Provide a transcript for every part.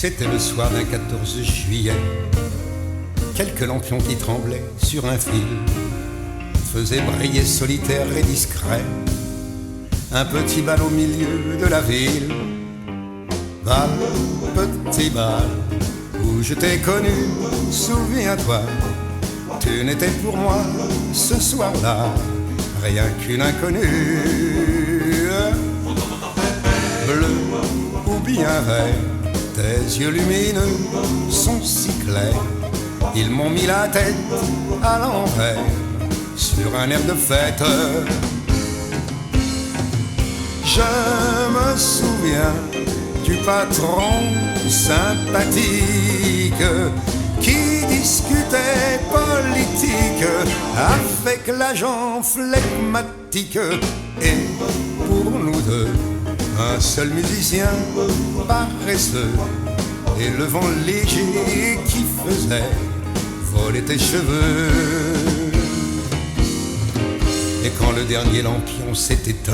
C'était le soir d'un 14 juillet. Quelques lampions qui tremblaient sur un fil faisaient briller solitaire et discret un petit bal au milieu de la ville. Bal, petit bal, où je t'ai connu, souviens-toi. Tu n'étais pour moi ce soir-là rien qu'une inconnue. Bleu ou bien vert, tes yeux lumineux sont si clairs. Ils m'ont mis la tête à l'envers sur un air de fête. Je me souviens du patron sympathique qui discutait politique avec l'agent flegmatique. Et pour nous deux, un seul musicien paresseux et le vent léger qui faisait voler tes cheveux. Et quand le dernier lampion s'est éteint,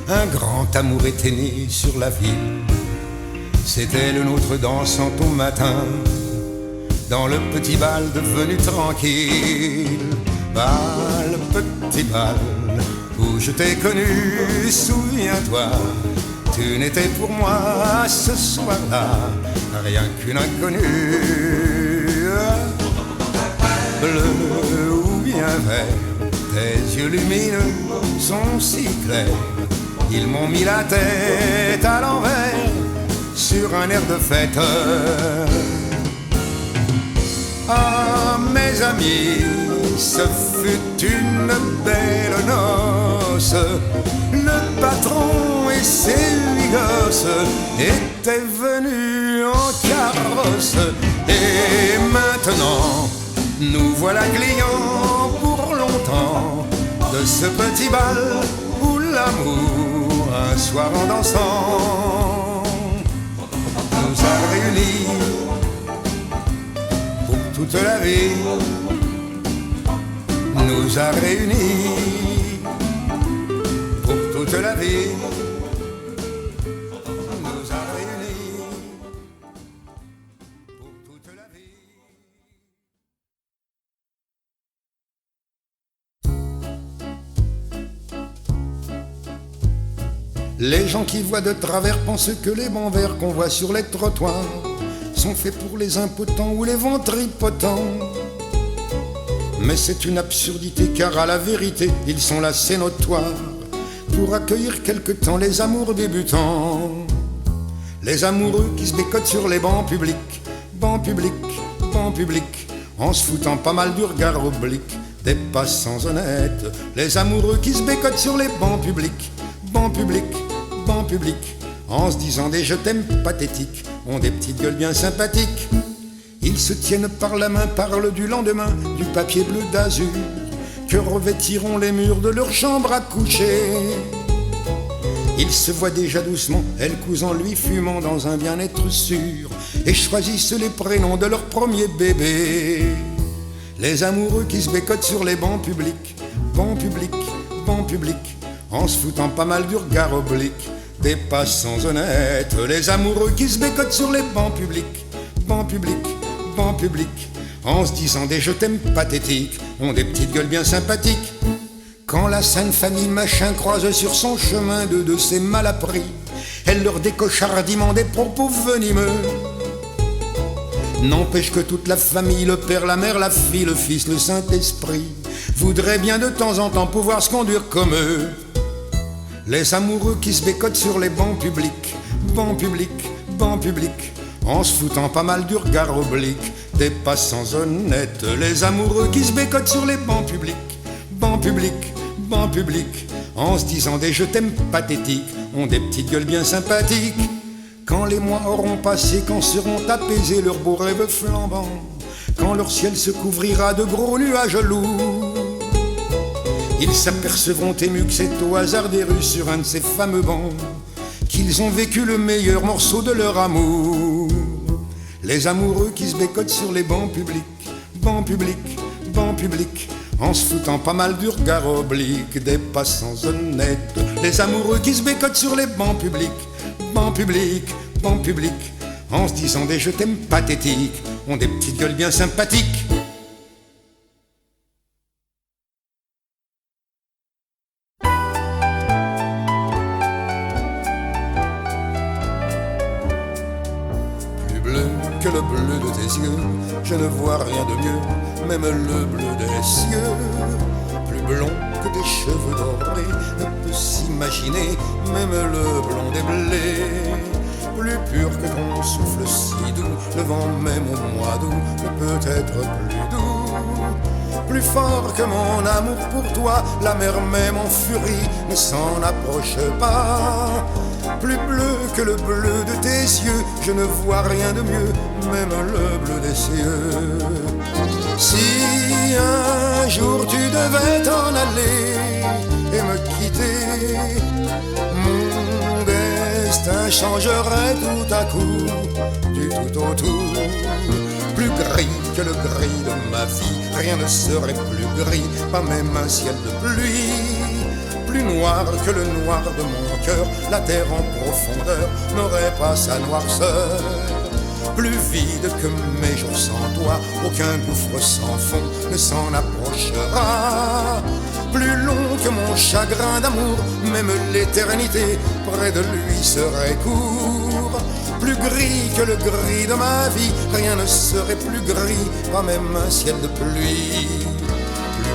un grand amour était né sur la ville. C'était le nôtre dansant au matin dans le petit bal devenu tranquille. Bal, petit bal, où je t'ai connu, souviens-toi. Tu n'étais pour moi ce soir-là rien qu'une inconnue. Bleu ou bien vert, tes yeux lumineux sont si clairs. Ils m'ont mis la tête à l'envers sur un air de fête. Ah mes amis, ce fut une belle noce. Le patron et ses 8 gosses étaient venus en carrosse. Et maintenant, nous voilà clients pour longtemps de ce petit bal où l'amour, un soir en dansant, nous a réunis pour toute la vie. Nous a réunis pour toute la vie. Nous a réunis pour toute la vie. Les gens qui voient de travers pensent que les bancs verts qu'on voit sur les trottoirs sont faits pour les impotents ou les ventripotents. Mais c'est une absurdité, car à la vérité, ils sont là, c'est notoire, pour accueillir quelque temps les amours débutants. Les amoureux qui se bécotent sur les bancs publics, bancs publics, bancs publics, en se foutant pas mal du regard oblique des passants honnêtes. Les amoureux qui se bécotent sur les bancs publics, bancs publics, bancs publics, en se disant des je t'aime pathétiques, ont des petites gueules bien sympathiques. Ils se tiennent par la main, parlent du lendemain, du papier bleu d'azur que revêtiront les murs de leur chambre à coucher. Ils se voient déjà doucement, elle cousant lui fumant dans un bien-être sûr, et choisissent les prénoms de leur premier bébé. Les amoureux qui se bécotent sur les bancs publics, bancs publics, bancs publics, en se foutant pas mal du regard oblique des passants honnêtes. Les amoureux qui se bécotent sur les bancs publics, bancs publics, bancs publics, en se disant des je t'aime pathétiques, ont des petites gueules bien sympathiques. Quand la sainte famille machin croise sur son chemin deux de ses malappris, elle leur décoche hardiment des propos venimeux. N'empêche que toute la famille, le père, la mère, la fille, le fils, le Saint-Esprit, voudraient bien de temps en temps pouvoir se conduire comme eux. Les amoureux qui se bécotent sur les bancs publics, bancs publics, bancs publics, en se foutant pas mal du regard oblique des passants honnêtes. Les amoureux qui se bécotent sur les bancs publics, bancs publics, bancs publics, en se disant des je t'aime pathétiques, ont des petites gueules bien sympathiques. Quand les mois auront passé, quand seront apaisés leurs beaux rêves flambants, quand leur ciel se couvrira de gros nuages lourds, ils s'apercevront émus que c'est au hasard des rues sur un de ces fameux bancs qu'ils ont vécu le meilleur morceau de leur amour. Les amoureux qui se bécotent sur les bancs publics, bancs publics, bancs publics, en se foutant pas mal du regard oblique des passants honnêtes. Les amoureux qui se bécotent sur les bancs publics, bancs publics, bancs publics, en se disant des je t'aime pathétiques, ont des petites gueules bien sympathiques. Plus bleu que le bleu de tes yeux, je ne vois rien de mieux, même le bleu des cieux. Plus blond que tes cheveux dorés ne peut s'imaginer, même le blond des blés. Plus pur que ton souffle si doux, le vent même au mois d'août ne peut être plus doux. Plus fort que mon amour pour toi, la mer même en furie ne s'en approche pas. Plus bleu que le bleu de tes yeux, je ne vois rien de mieux, même le bleu des cieux. Si un jour tu devais t'en aller et me quitter, mon destin changerait tout à coup, du tout au tout. Plus gris que le gris de ma vie, rien ne serait plus gris, pas même un ciel de pluie. Plus noir que le noir de mon cœur, la terre en profondeur n'aurait pas sa noirceur. Plus vide que mes jours sans toi, aucun gouffre sans fond ne s'en approchera. Plus long que mon chagrin d'amour, même l'éternité près de lui serait court. Plus gris que le gris de ma vie, rien ne serait plus gris, pas même un ciel de pluie.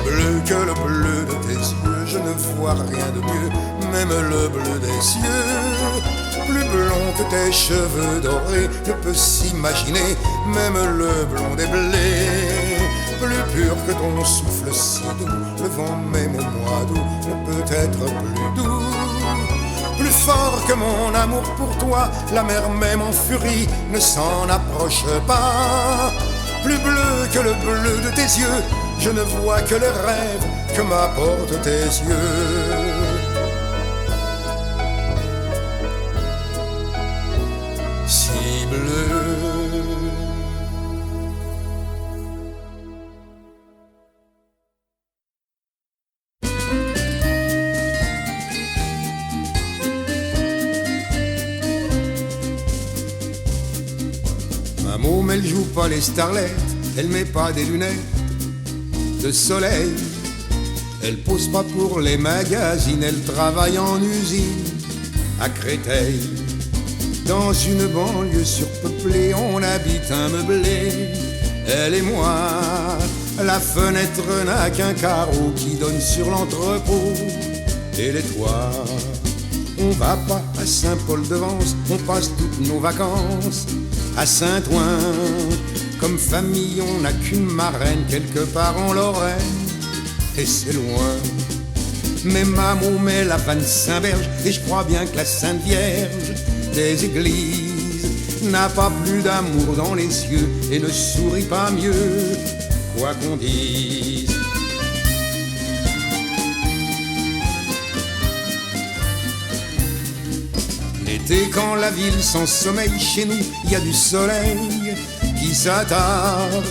Plus bleu que le bleu de tes yeux, je ne vois rien de mieux, même le bleu des cieux. Plus blond que tes cheveux dorés ne peut s'imaginer, même le blond des blés. Plus pur que ton souffle si doux, le vent même au mois d'août ne peut être plus doux. Plus fort que mon amour pour toi, la mer même en furie ne s'en approche pas. Plus bleu que le bleu de tes yeux, je ne vois que les rêves que m'apportent tes yeux. Si bleu. Ma môme, elle joue pas les starlettes, elle met pas des lunettes de soleil. Elle pose pas pour les magazines, elle travaille en usine à Créteil. Dans une banlieue surpeuplée, on habite un meublé, elle et moi. La fenêtre n'a qu'un carreau qui donne sur l'entrepôt et les toits. On va pas à Saint-Paul-de-Vence, on passe toutes nos vacances à Saint-Ouen. Comme famille, on n'a qu'une marraine, quelque part en Lorraine, et c'est loin. Mais maman met la vanne Saint-Berge, et je crois bien que la Sainte Vierge des églises n'a pas plus d'amour dans les yeux et ne sourit pas mieux, quoi qu'on dise. L'été, quand la ville s'ensommeille, chez nous, il y a du soleil qui s'attarde.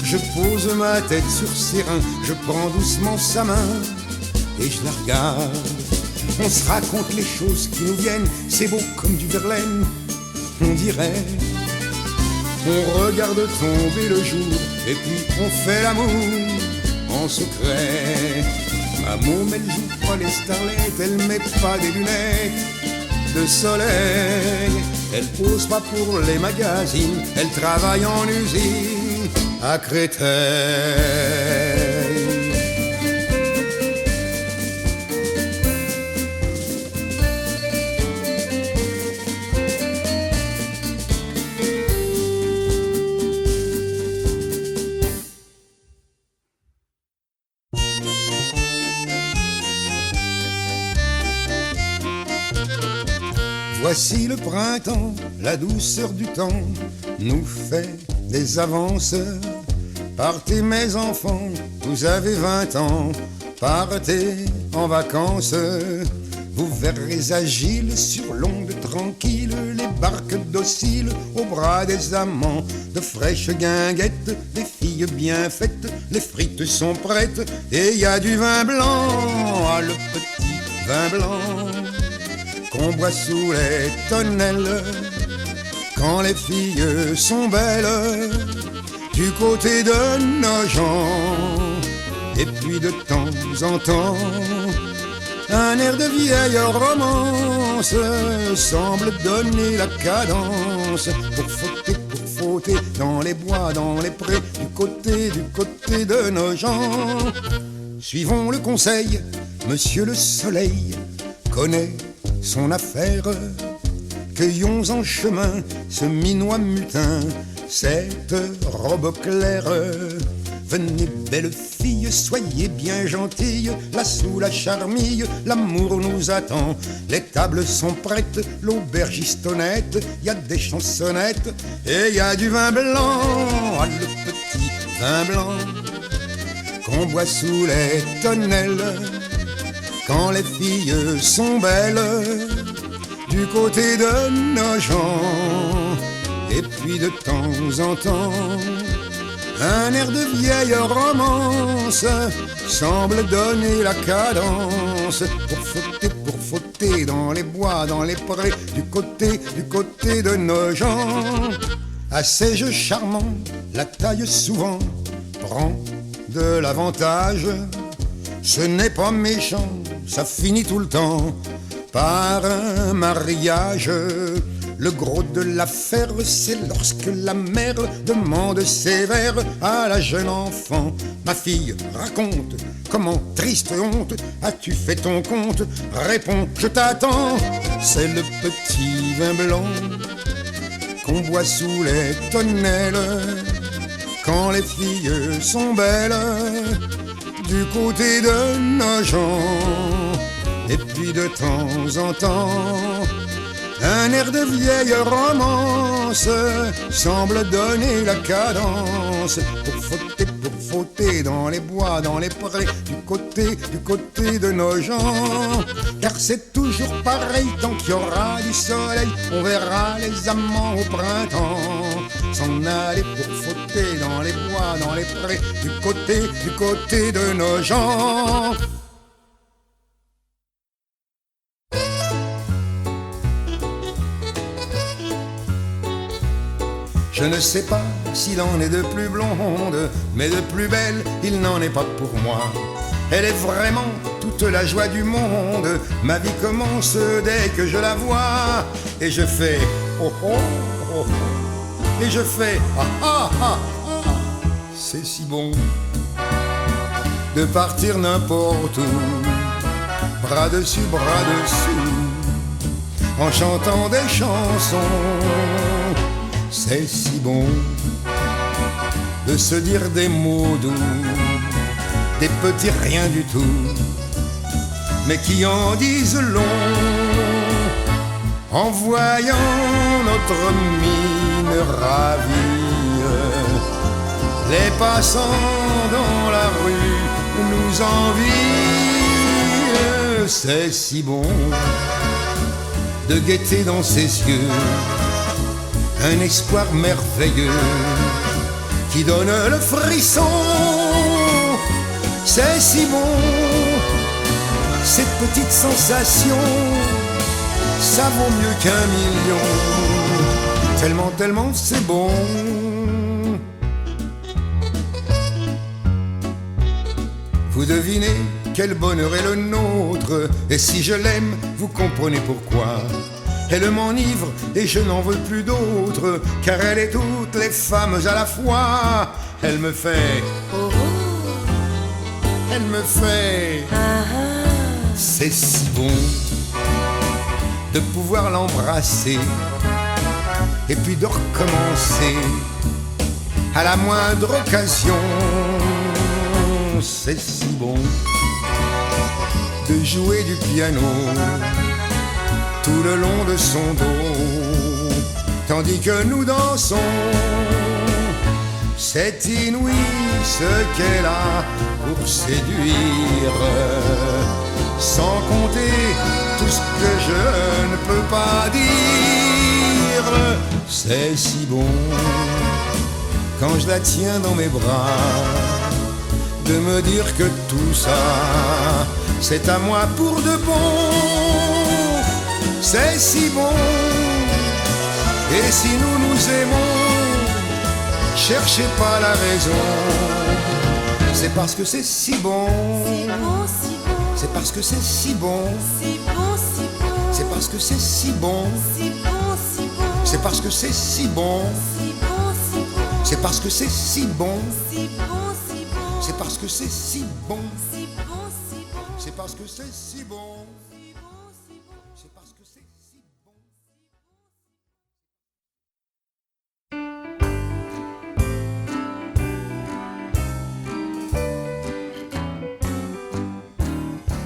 Je pose ma tête sur ses reins, je prends doucement sa main et je la regarde. On se raconte les choses qui nous viennent, c'est beau comme du Verlaine, on dirait. On regarde tomber le jour et puis on fait l'amour en secret. Ma môme, elle joue pas les starlettes, elle met pas des lunettes de soleil. Elle pose pas pour les magazines, elle travaille en usine à Créteil. Voici le printemps, la douceur du temps nous fait des avances. Partez mes enfants, vous avez 20 ans, partez en vacances. Vous verrez agiles sur l'onde tranquille, les barques dociles au bras des amants. De fraîches guinguettes, des filles bien faites, les frites sont prêtes et y a du vin blanc. Ah, le petit vin blanc qu'on boit sous les tonnelles quand les filles sont belles du côté de Nogent. Et puis de temps en temps, un air de vieille romance semble donner la cadence pour fauter dans les bois, dans les prés, du côté de Nogent. Suivons le conseil, Monsieur le Soleil connaît son affaire. Cueillons en chemin ce minois mutin, cette robe claire. Venez belles filles, soyez bien gentilles, là sous la charmille, l'amour nous attend. Les tables sont prêtes, l'aubergiste honnête, y a des chansonnettes et y a du vin blanc. Ah, le petit vin blanc qu'on boit sous les tonnelles, quand les filles sont belles du côté de Nogent. Et puis de temps en temps, un air de vieille romance semble donner la cadence pour fauter dans les bois, dans les prés, du côté de Nogent. À ces jeux charmants, la taille souvent prend de l'avantage. Ce n'est pas méchant, ça finit tout le temps par un mariage. Le gros de l'affaire, c'est lorsque la mère demande sévère à la jeune enfant: ma fille, raconte, comment, triste honte, as-tu fait ton compte? Réponds, je t'attends. C'est le petit vin blanc qu'on boit sous les tonnelles, quand les filles sont belles du côté de Nogent. Et puis de temps en temps, un air de vieille romance semble donner la cadence pour fauter dans les bois, dans les prés, du côté de Nogent. Car c'est toujours pareil, tant qu'il y aura du soleil, on verra les amants au printemps s'en aller pour fauter dans les bois, dans les prés, du côté de Nogent. Je ne sais pas s'il en est de plus blonde, mais de plus belle, il n'en est pas pour moi. Elle est vraiment toute la joie du monde. Ma vie commence dès que je la vois. Et je fais oh oh oh, et je fais ah ah ah ah. C'est si bon de partir n'importe où, bras dessus, en chantant des chansons. C'est si bon de se dire des mots doux, des petits rien du tout, mais qui en disent long. En voyant notre mine ravie, les passants dans la rue nous envient. C'est si bon de guetter dans ses yeux un espoir merveilleux qui donne le frisson. C'est si bon, cette petite sensation, ça vaut mieux qu'1 million. Tellement c'est bon. Vous devinez quel bonheur est le nôtre, et si je l'aime, vous comprenez pourquoi. Elle m'enivre et je n'en veux plus d'autre, car elle est toutes les femmes à la fois. Elle me fait oh oh, elle me fait ah ah. C'est si bon de pouvoir l'embrasser et puis de recommencer à la moindre occasion. C'est si bon de jouer du piano tout le long de son dos, tandis que nous dansons. C'est inouï ce qu'elle a pour séduire, sans compter tout ce que je ne peux pas dire. C'est si bon quand je la tiens dans mes bras, de me dire que tout ça c'est à moi pour de bon. C'est si bon, Et si nous nous aimons, cherchez pas la raison. C'est parce que c'est si bon. C'est parce que c'est si bon. C'est parce que c'est si bon. C'est parce que c'est si bon. C'est parce que c'est si bon. C'est parce que c'est si bon. C'est parce que c'est si bon. C'est parce que c'est si bon.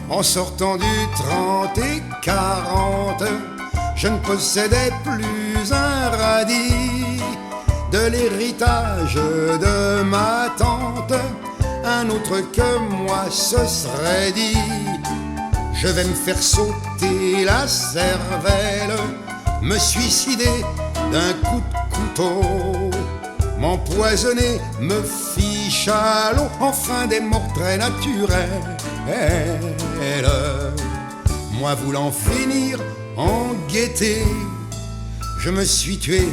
En sortant du 30 et 40, je ne possédais plus un radis. De l'héritage de ma tante, un autre que moi se serait dit: je vais me faire sauter la cervelle, me suicider d'un coup de couteau, m'empoisonner, me fiche à l'eau, enfin des morts très naturelles. Moi voulant finir en gaieté, je me suis tué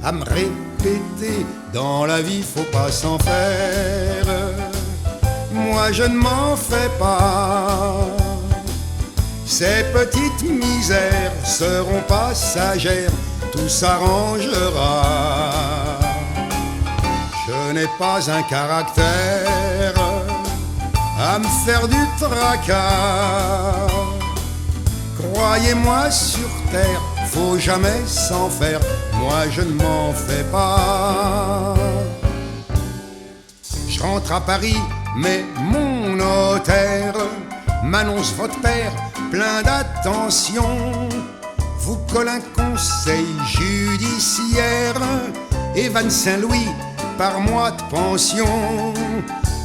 à me répéter: dans la vie faut pas s'en faire. Moi je ne m'en fais pas. Ces petites misères seront passagères, tout s'arrangera. Je n'ai pas un caractère à me faire du tracas. Croyez-moi, sur terre, faut jamais s'en faire. Moi je ne m'en fais pas. Je rentre à Paris, mais mon notaire m'annonce: votre père, plein d'attention, vous colle un conseil judiciaire et 25 louis par mois de pension.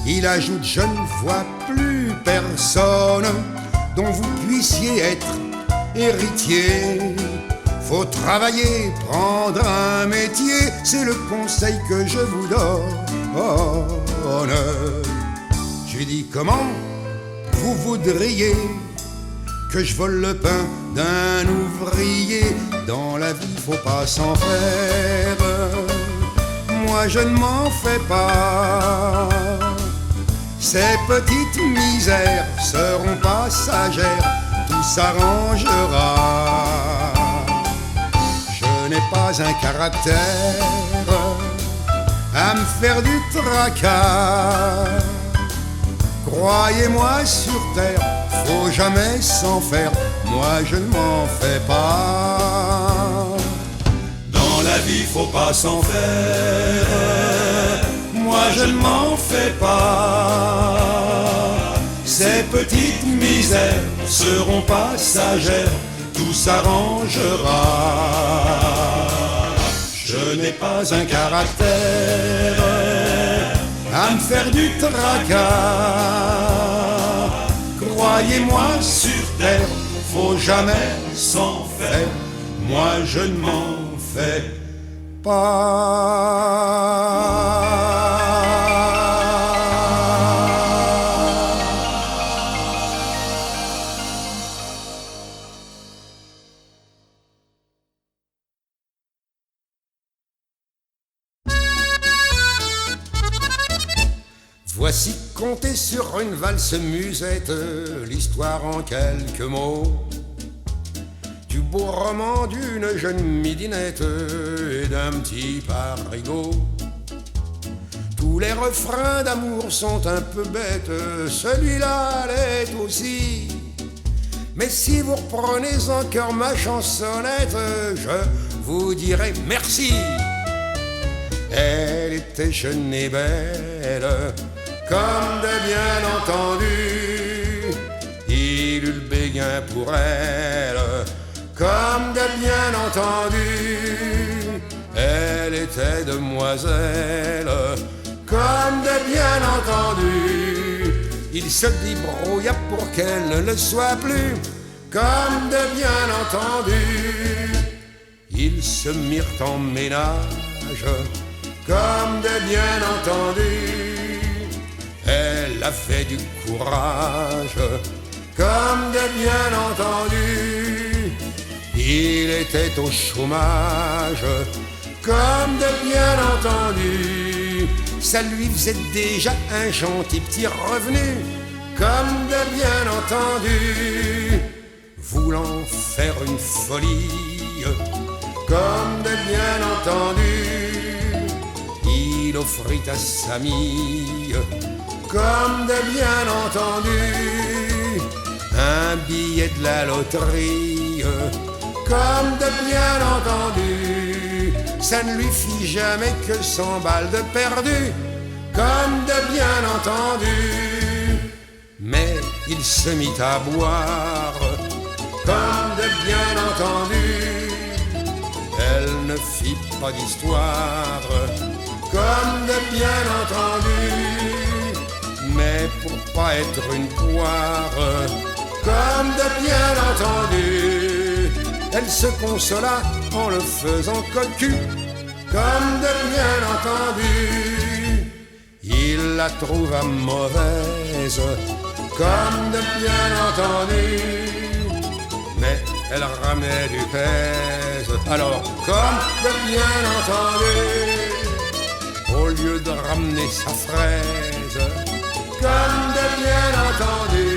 Il ajoute: je ne vois plus personne dont vous puissiez être héritier. Faut travailler, prendre un métier, c'est le conseil que je vous donne. Je lui dis: comment vous voudriez que je vole le pain d'un ouvrier? Dans la vie faut pas s'en faire. Moi je ne m'en fais pas. Ces petites misères seront passagères, tout s'arrangera. Je n'ai pas un caractère à me faire du tracas. Croyez-moi, sur terre, faut jamais s'en faire. Moi je ne m'en fais pas. Dans la vie faut pas s'en faire. Moi je ne m'en fais pas. Ces petites misères seront passagères, tout s'arrangera. Je n'ai pas un caractère à me faire du tracas. Croyez-moi, sur terre, faut jamais s'en faire. Moi je ne m'en fais pas. Voici compter sur une valse musette, l'histoire en quelques mots du beau roman d'une jeune midinette et d'un petit parigot. Tous les refrains d'amour sont un peu bêtes, celui-là l'est aussi. Mais si vous reprenez en cœur ma chansonnette, je vous dirai merci. Elle était jeune et belle, comme de bien entendu, il eut le béguin pour elle, comme de bien entendu, elle était demoiselle, comme de bien entendu, il se débrouilla pour qu'elle ne le soit plus, comme de bien entendu, ils se mirent en ménage, comme de bien entendu. Elle a fait du courage, comme de bien entendu. Il était au chômage, comme de bien entendu, ça lui faisait déjà un gentil petit revenu, comme de bien entendu. Voulant faire une folie, comme de bien entendu, il offrit à sa mie, comme de bien entendu, un billet de la loterie, comme de bien entendu. Ça ne lui fit jamais que 100 balles de perdu, comme de bien entendu. Mais il se mit à boire, comme de bien entendu. Elle ne fit pas d'histoire, comme de bien entendu. Mais pour pas être une poire, comme de bien entendu, elle se consola en le faisant cocu, comme de bien entendu. Il la trouva mauvaise, comme de bien entendu. Mais elle ramenait du pèse, alors comme de bien entendu, au lieu de ramener sa fraise, comme de bien entendu,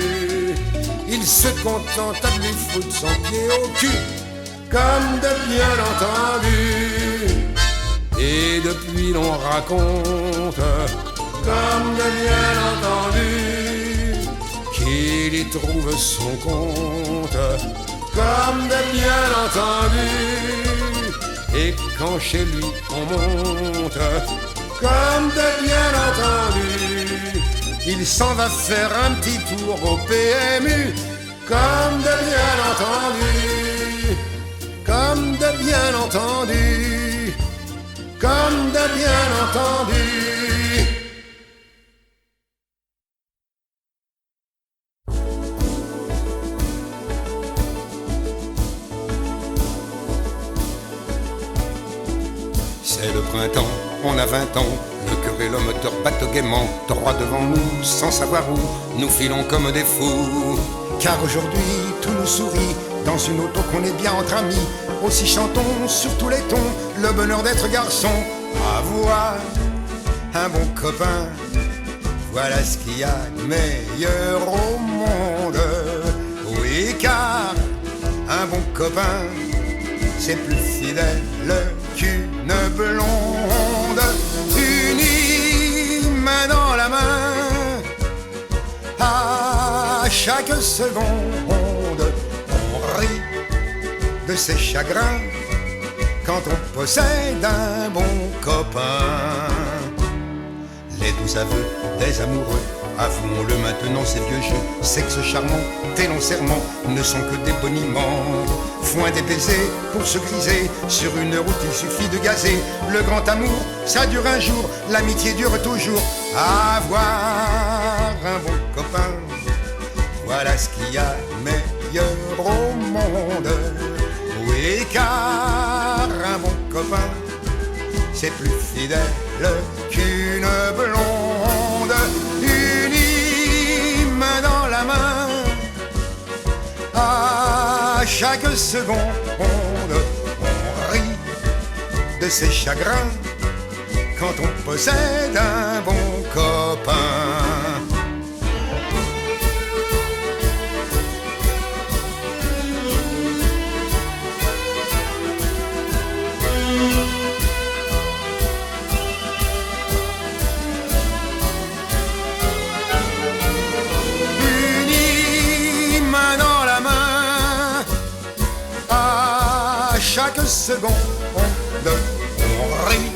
il se contenta de lui foutre son pied au cul, comme de bien entendu. Et depuis l'on raconte, comme de bien entendu, qu'il y trouve son compte, comme de bien entendu. Et quand chez lui on monte, comme de bien entendu, il s'en va faire un petit tour au PMU, comme de bien entendu, comme de bien entendu, comme de bien entendu. C'est le printemps, on a 20 ans, le cœur et le moteur battent gaiement, droit devant nous, sans savoir où, nous filons comme des fous. Car aujourd'hui, tout nous sourit, dans une auto qu'on est bien entre amis. Aussi chantons sur tous les tons, le bonheur d'être garçon. Avoir un bon copain, voilà ce qu'il y a de meilleur au monde. Oui, car un bon copain, c'est plus fidèle qu'une blonde. Unis, main dans la main, à chaque seconde, on rit de ses chagrins quand on possède un bon copain. Les doux aveux des amoureux, avouons-le maintenant, ces vieux jeux, sexe charmant, tes longs serments ne sont que des boniments. Foin des baisers pour se griser, sur une route il suffit de gazer. Le grand amour, ça dure un jour, l'amitié dure toujours. Avoir un bon copain, voilà ce qu'il y a de meilleur au monde. Oui, car un bon copain, c'est plus fidèle qu'une blonde. Unis, main dans la main, à chaque seconde, on rit de ses chagrins quand on possède un bon copain. Chaque seconde, on rit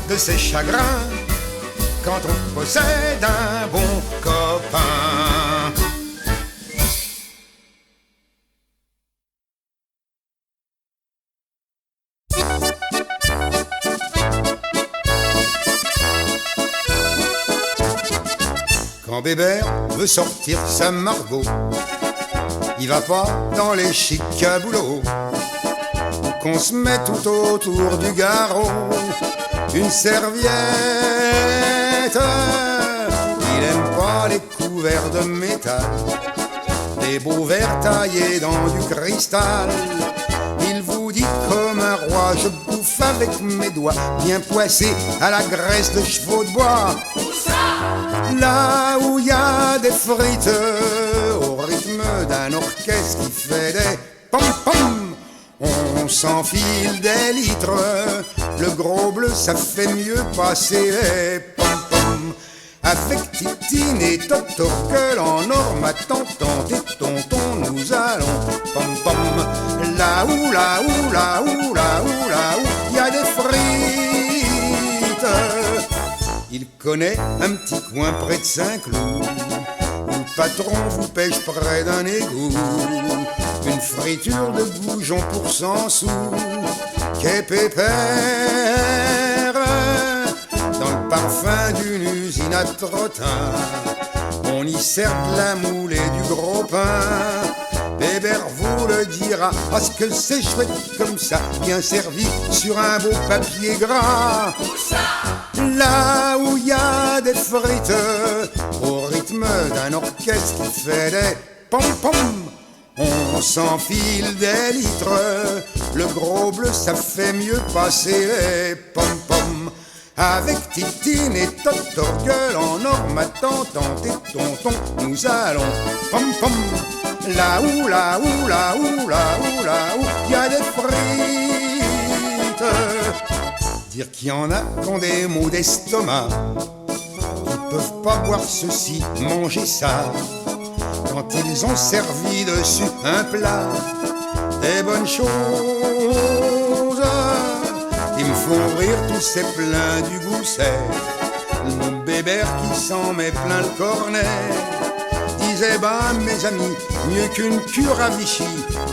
de ses chagrins quand on possède un bon copain. Quand Bébert veut sortir sa Margot, il va pas dans les chicaboulots, qu'on se met tout autour du garrot une serviette. Il aime pas les couverts de métal, des beaux verres taillés dans du cristal. Il vous dit comme un roi, je bouffe avec mes doigts, bien poissé à la graisse de chevaux de bois. Là où y a des frites, au rythme d'un orchestre qui fait des pom-pom, on s'enfile des litres, le gros bleu ça fait mieux passer les pom-pom. Avec Titine et Totorgueule en or, ma tante et tonton, nous allons pom-pom. Là où, là où, là où, là où, là où, y a des frites. Il connaît un petit coin près de Saint-Cloud, où le patron vous pêche près d'un égout. Une friture de bougeon pour 100 sous, qu'est pépère, dans le parfum d'une usine à trottin. On y sert de la moule et du gros pain. Bébert vous le dira, parce que c'est chouette comme ça, bien servi sur un beau papier gras. Là où y a des frites, au rythme d'un orchestre qui fait des pom-pom, on s'enfile des litres, le gros bleu ça fait mieux passer les pom-pom. Avec Titine et Totorgueule en or, ma tante et tonton, nous allons pom-pom. Là où, là où, là où, là où, là où, y a des frites. Dire qu'il y en a qui ont des maux d'estomac, qui peuvent pas boire ceci, manger ça. Quand ils ont servi dessus un plat, des bonnes choses, ils me font rire tous ces pleins du gousset. Mon Bébert qui s'en met plein le cornet disait, bah mes amis, mieux qu'une cure à Vichy,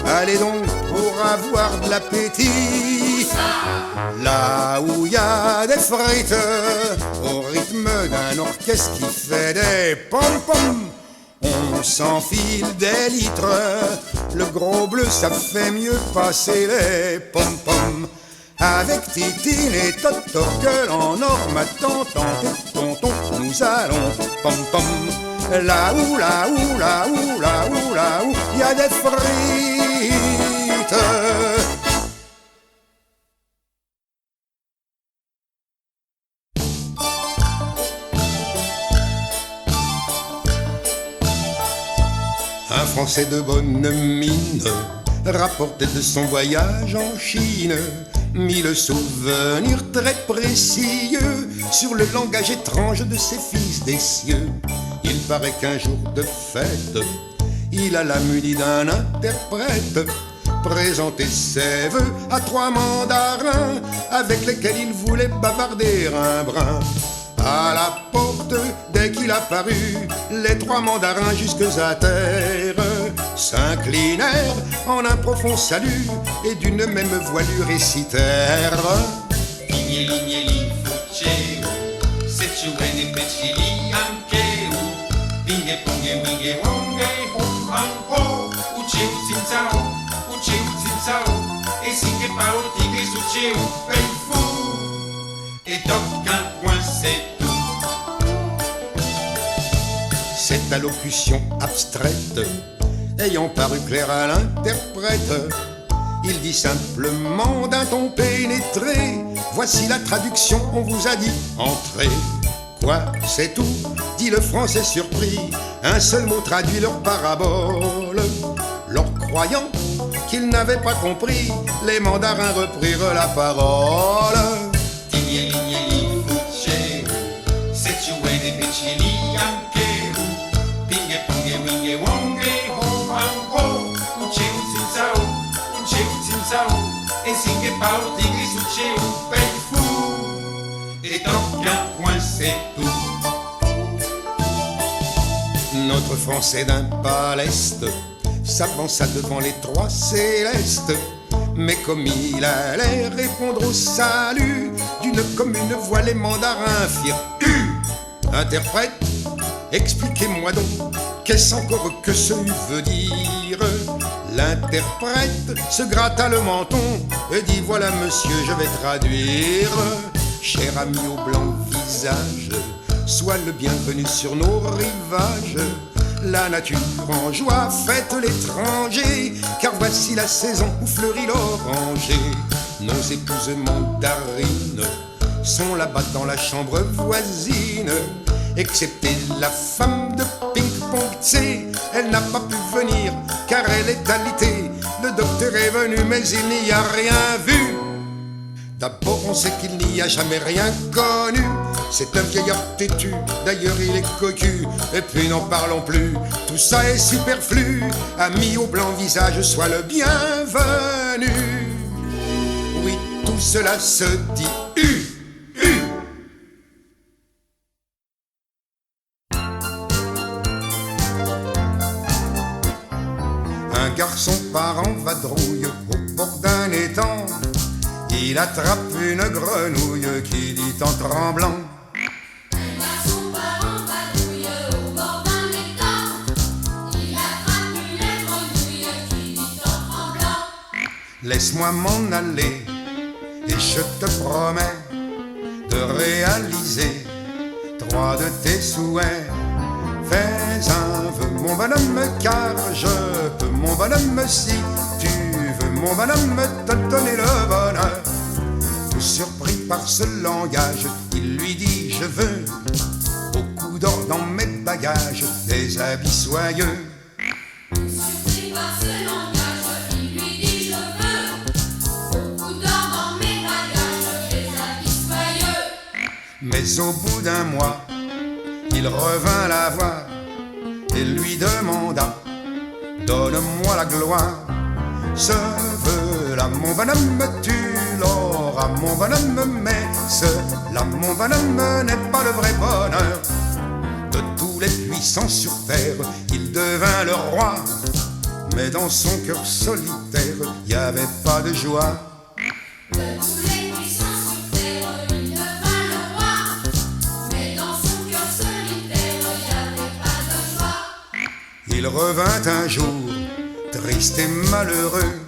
allez donc pour avoir de l'appétit. Là où y a des frites, au rythme d'un orchestre qui fait des pom-pom, on s'enfile des litres, le gros bleu ça fait mieux passer les pom-pom. Avec Titine et Totorgueule en or, ma tante et tonton, nous allons pom-pom. Là où, là où, là où, là où, là où, y a des frites. Un Français de bonne mine rapportait de son voyage en Chine 1000 souvenirs très précieux sur le langage étrange de ces fils des cieux. Il paraît qu'un jour de fête, il alla muni d'un interprète présenter ses vœux à 3 mandarins avec lesquels il voulait bavarder un brin. À la porte, dès qu'il apparut, les 3 mandarins jusque à terre s'inclinèrent en un profond salut et d'une même voilure récitèrent: Vignelli fuceo, se ci vede pecili ancheu, vinge ponge winge wonge hom han ho, ucheu zinzao, e singe pao tigre suceu, bel fou, et d'aucun point c'est tout. Cette allocution abstraite ayant paru claire à l'interprète, il dit simplement d'un ton pénétré: voici la traduction, on vous a dit entrez. Quoi, c'est tout? Dit le Français surpris. Un seul mot traduit leur parabole. Leur croyant qu'ils n'avaient pas compris, les mandarins reprirent la parole. Vignelli fuceo, se ci vede pecili ancheu, vinge ponge winge wonge hom han ho, ucheu zinzao, e singe pao tigre suceu, bel fou, et d'aucun point c'est tout. Notre Français d'un pas leste s'avança devant les 3 célestes, mais comme il allait répondre au salut d'une commune voix, les mandarins firent interprète, expliquez-moi donc, qu'est-ce encore que ce veut dire? L'interprète se gratta le menton et dit: voilà monsieur, je vais traduire. Cher ami au blanc visage, sois le bienvenu sur nos rivages. La nature en joie fête l'étranger, car voici la saison où fleurit l'oranger. Nos épouses mandarines sont là-bas dans la chambre voisine, excepté la femme de ping-pong, tu elle n'a pas pu venir car elle est alitée. Le docteur est venu mais il n'y a rien vu. D'abord on sait qu'il n'y a jamais rien connu. C'est un vieillard têtu, d'ailleurs il est cocu. Et puis n'en parlons plus, tout ça est superflu. Ami au blanc visage, sois le bienvenu. Oui, tout cela se dit Un garçon part en vadrouille au bord d'un étang. Il attrape une grenouille qui dit en tremblant: un garçon part en vadrouille au bord d'un étang. Il attrape une grenouille qui dit en tremblant: laisse-moi m'en aller et je te promets de réaliser 3 de tes souhaits. Fais un vœu mon bonhomme, car je peux mon bonhomme, si tu veux mon bonhomme te donner le bonheur. Tout surpris par ce langage, il lui dit: je veux beaucoup d'or dans mes bagages, des habits soyeux. Surpris par ce langage, il lui dit: je veux beaucoup d'or dans mes bagages, des habits soyeux. Mais au bout d'un mois, il revint la voir et lui demanda: donne-moi la gloire. Ce vœu-là, mon bonhomme, tu l'auras, mon bonhomme, mais cela, mon bonhomme, n'est pas le vrai bonheur. De tous les puissants sur terre, il devint le roi, mais dans son cœur solitaire, il n'y avait pas de joie. De tous les puissants sur terre, il devint le roi, mais dans son cœur solitaire, il n'y avait pas de joie. Il revint un jour, triste et malheureux: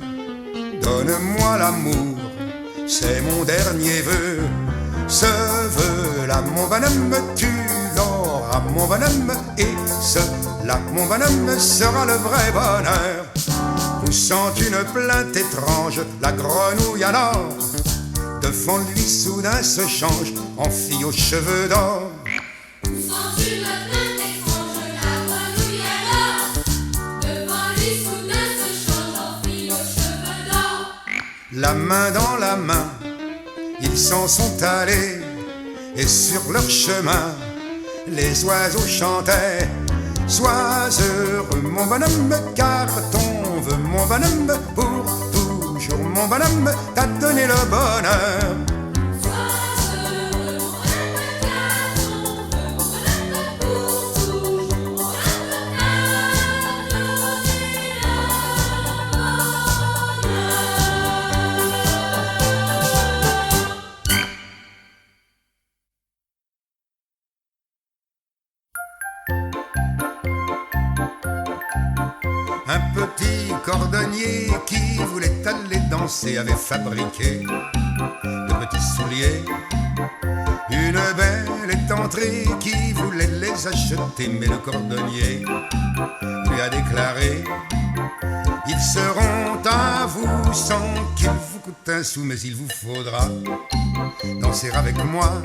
donne-moi l'amour, c'est mon dernier vœu. Ce vœu-là, mon bonhomme, tu l'auras, mon bonhomme, et cela, mon bonhomme, sera le vrai bonheur. Poussant une plainte étrange, la grenouille alors devant lui soudain se change en fille aux cheveux d'or. Poussant une plainte étrange, la grenouille alors devant lui soudain se change en fille aux cheveux d'or. La main dans la main, ils s'en sont allés, et sur leur chemin, les oiseaux chantaient: sois heureux mon bonhomme, car ton vœu mon bonhomme, pour toujours mon bonhomme, t'a donné le bonheur. Un petit cordonnier qui voulait aller danser avait fabriqué de petits souliers. Une belle est entrée qui voulait les acheter, mais le cordonnier lui a déclaré: ils seront à vous sans qu'il vous coûte un sou, mais il vous faudra danser avec moi.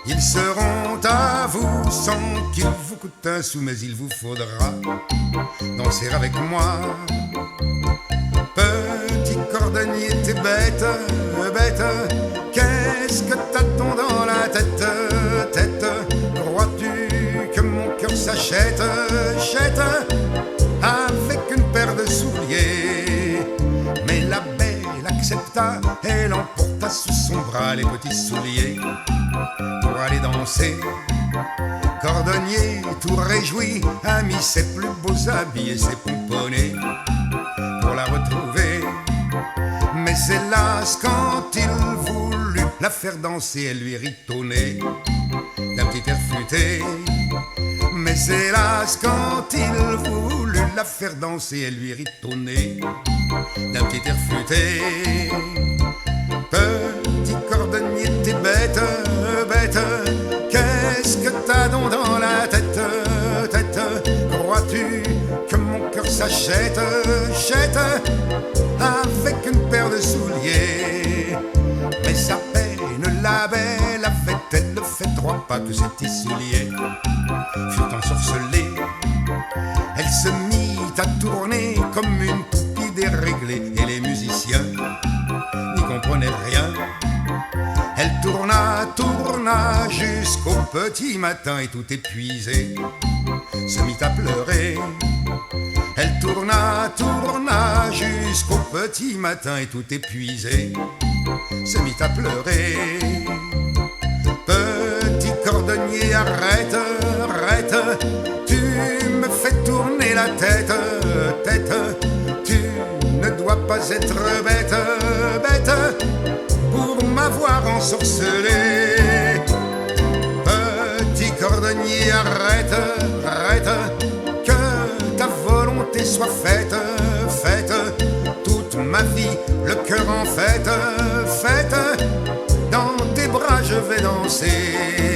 Ils seront à vous sans qu'il vous coûte un sou, mais il vous faudra danser avec moi. Petit cordonnier, t'es bête, bête, qu'est-ce que t'as donc dans la tête, tête? Crois-tu que mon cœur s'achète, chète, avec une paire de souliers? Mais la belle accepta, elle emporta sous son bras les petits souliers pour aller danser. Cordonnier, tout réjoui, a mis ses plus beaux habits et ses pomponnets pour la retrouver. Mais hélas, quand il voulut la faire danser, elle lui ritonnait d'un petit air futé. Mais hélas, quand il voulut la faire danser, elle lui ritonnait d'un petit air futé. Petit cordonnier, t'es bête, bête, qu'est-ce que t'as donc dans la tête, tête? Crois-tu que mon cœur s'achète, jette avec une paire de souliers. Mais sa peine, la belle, avait-elle fait 3 pas que ces petits souliers furent ensorcelés? Elle se mit à tourner comme une poupée déréglée, et les musiciens n'y comprenaient rien. Elle tourna, tourna jusqu'au petit matin, et tout épuisé se mit à pleurer. Elle tourna, tourna jusqu'au petit matin, et tout épuisé se mit à pleurer. Petit cordonnier, arrête, arrête, tu me fais tourner la tête, tête. Tu ne dois pas être bête, bête, pour m'avoir ensorcelé. Petit cordonnier, arrête, arrête, que ta volonté soit faite, faite. Toute ma vie, le cœur en fête, fête. Dans tes bras je vais danser.